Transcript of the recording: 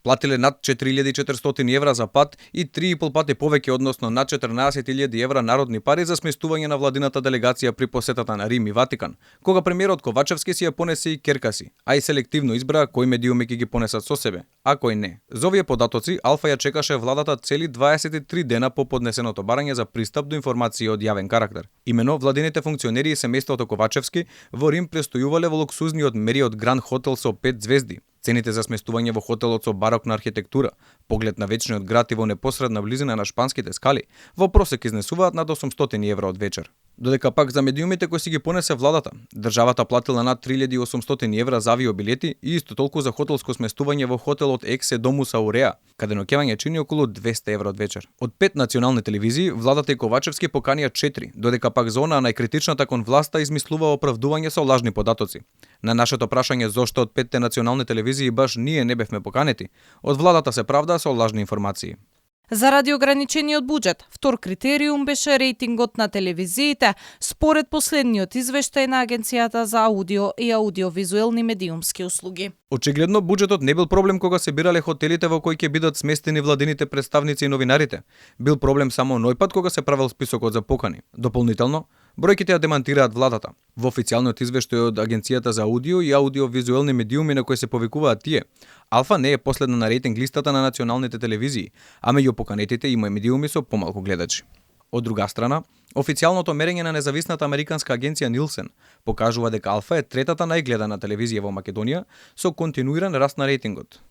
Платиле над 4400 евра за пат и 3,5 пати повеќе, односно над 14.000 евра народни пари за сместување на владината делегација при посетата на Рим и Ватикан, кога премиерот Ковачевски си ја понесе и керкаси, а и селективно избра кои медиуми ќе ги понесат со себе, а кои не. За овие податоци Алфа ја чекаше владата цели 23 дена по поднесеното барање за пристап до информации од јавен карактер. Имено владините функционери и семејството Ковачевски во Рим престојувале во луксузниот Мериот Гранд хотел со 5 звезди. Цените за сместување во хотелот со барокна архитектура, поглед на вечниот град и во непосредна близина на шпанските скали, во просек изнесуваат над 800 евра од вечер. Додека пак за медиумите кои си ги понесе владата, државата платила над 3800 евра за авиобилети и исто толку за хотелско сместување во хотелот Ексе Домус Ауреа, каде ноќевање чини околу 200 евра од вечер. Од 5 национални телевизии, владата и Ковачевски поканија 4, додека пак за онаа најкритичната кон власта измислува оправдување со лажни податоци. На нашето прашање зошто од 5 национални телевизии баш ние не бевме поканети, од владата се правда со лажни информации. Заради ограничениот буџет, втор критериум беше рейтингот на телевизиите, според последниот извештај на Агенцијата за аудио и аудиовизуелни медиумски услуги. Очигледно буџетот не бил проблем кога се бирале хотелите во кои ќе бидат сместени владините представници и новинарите. Бил проблем само нојпат кога се правел списокот за покани. Дополнително, бројките ја демантираат владата. Во официјалниот извештај од Агенцијата за аудио и аудиовизуелни медиуми на кои се повикуваат тие, Алфа не е последна на рейтинг листата на националните телевизии, а меѓу поканетите има и медиуми со помалку гледачи. Од друга страна, официјалното мерење на независната американска агенција Нилсен покажува дека Алфа е третата најгледана телевизија во Македонија со континуиран раст на рейтингот.